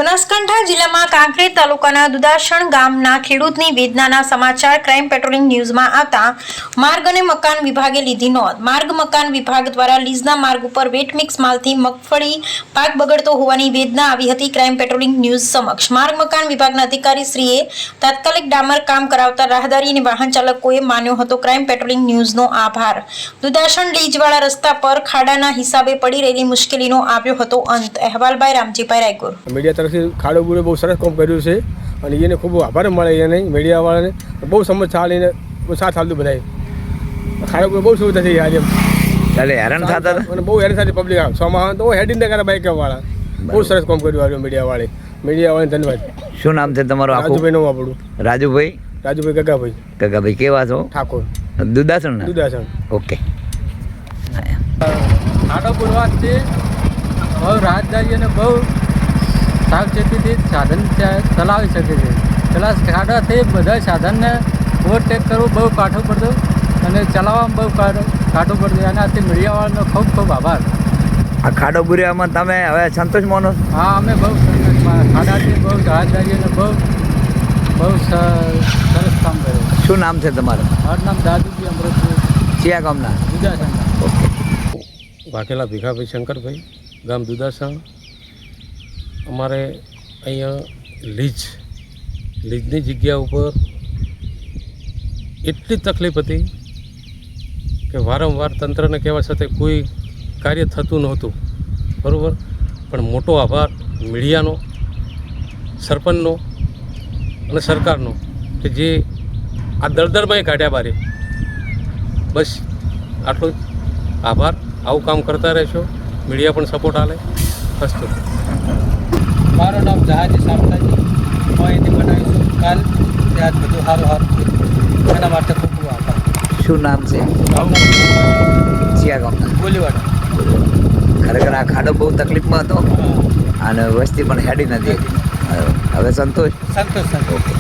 બનાસકાંઠા જિલ્લામાં કાંકરેજ તાલુકાના દુદાસણ ગામના ખેડૂતની વેદનાના સમાચાર ક્રાઇમ પેટ્રોલિંગ ન્યૂઝમાં આવતા માર્ગ અને મકાન વિભાગે લીધી નોંધ. માર્ગ મકાન વિભાગ દ્વારા લીઝના માર્ગ ઉપર વેટ મિક્સ માલથી મગફળી પાક બગડતો હોવાની વેદના આવી હતી ક્રાઇમ પેટ્રોલિંગ ન્યૂઝ સમક્ષ. માર્ગ મકાન વિભાગના અધિકારીશ્રીએ તાત્કાલિક ડામર કામ કરાવતા રાહદારી અને વાહન ચાલકોએ માન્યો હતો ક્રાઇમ પેટ્રોલિંગ ન્યૂઝનો આભાર. દુદાસણ લીજવાળા રસ્તા પર ખાડાના હિસાબે પડી રહેલી મુશ્કેલીનો આવ્યો હતો અંત. અહેવાલભાઈ રામજીભાઈ રાયગુર. મીડિયા તરફથી ખાડો બુરે બહુ સરસ કામ કર્યું છે અને એને ખૂબ આભાર મળે એને મીડિયાવાળાને બહુ સમજ ચાલીને બહુ સાથ હાલતું બધાય ખાડો બુરે બહુ સુવિધા થઈ આજે ચાલે હેરાન થતા અને બહુ હેરાન થતી પબ્લિક સોમાં તો હેડીને કરે બાઇકવાળા બહુ સરસ કામ કર્યું આવ્યું મીડિયાવાળાને ધન્યવાદ. શું નામ છે તમારું? રાજુભાઈ નું આપણું રાજુભાઈ ગગાભાઈ કેવા છો? ઠાકોર દુદાસણ. ઓકે. ખાડો પૂરવાથી બહુ રાહતદારી અને બહુ સાવચેતીથી સાધન ચલાવી શકે છે. પેલા ખાડાથી બધા સાધનને ઓવરટેક કરવું બહુ કાઠું પડતું અને ચલાવવામાં બહુ કાઠું પડતું. એનાથી મીડિયાવાળાનો ખૂબ ખૂબ આભાર. આ ખાડો બુરિયામાં તમે હવે સંતોષ માનો? હા, અમે બહુ સંતોષમાં ખાડાથી બહુ રાહતદારી અને બહુ સરસ કામ કર્યું. શું નામ છે તમારું? મારું નામ દાદુજી અમૃતજી, કયા ગામના? દુદાસણ. ઓકે. વાઘેલા ભીખાભાઈ શંકરભાઈ, ગામ દુદાસણ. અમારે અહીંયા લીજની જગ્યા ઉપર એટલી તકલીફ હતી કે વારંવાર તંત્રને કહેવા છતાં કોઈ કાર્ય થતું નહોતું, બરાબર. પણ મોટો આભાર મીડિયાનો, સરપંચનો અને સરકારનો કે જે આ દળદળમાં કાઢ્યા બારે. બસ આટલો આભાર. આવું કામ કરતા રહેશો, મીડિયા પણ સપોર્ટ આલે. અસ્તુ. મારું નામ જહાજી સામતાજી. હું અહીંથી બનાવીશું કાલ ત્યાં બધું સારું છે. એના માટે ખૂબ ખૂબ આભાર. શું નામ છે? કયા ગામના? ગોલીવાડા. ખરેખર આ ખાડો બહુ તકલીફમાં હતો અને વસ્તી પણ હેડી નથી. હવે સંતોષ? સંતોષ. ઓકે.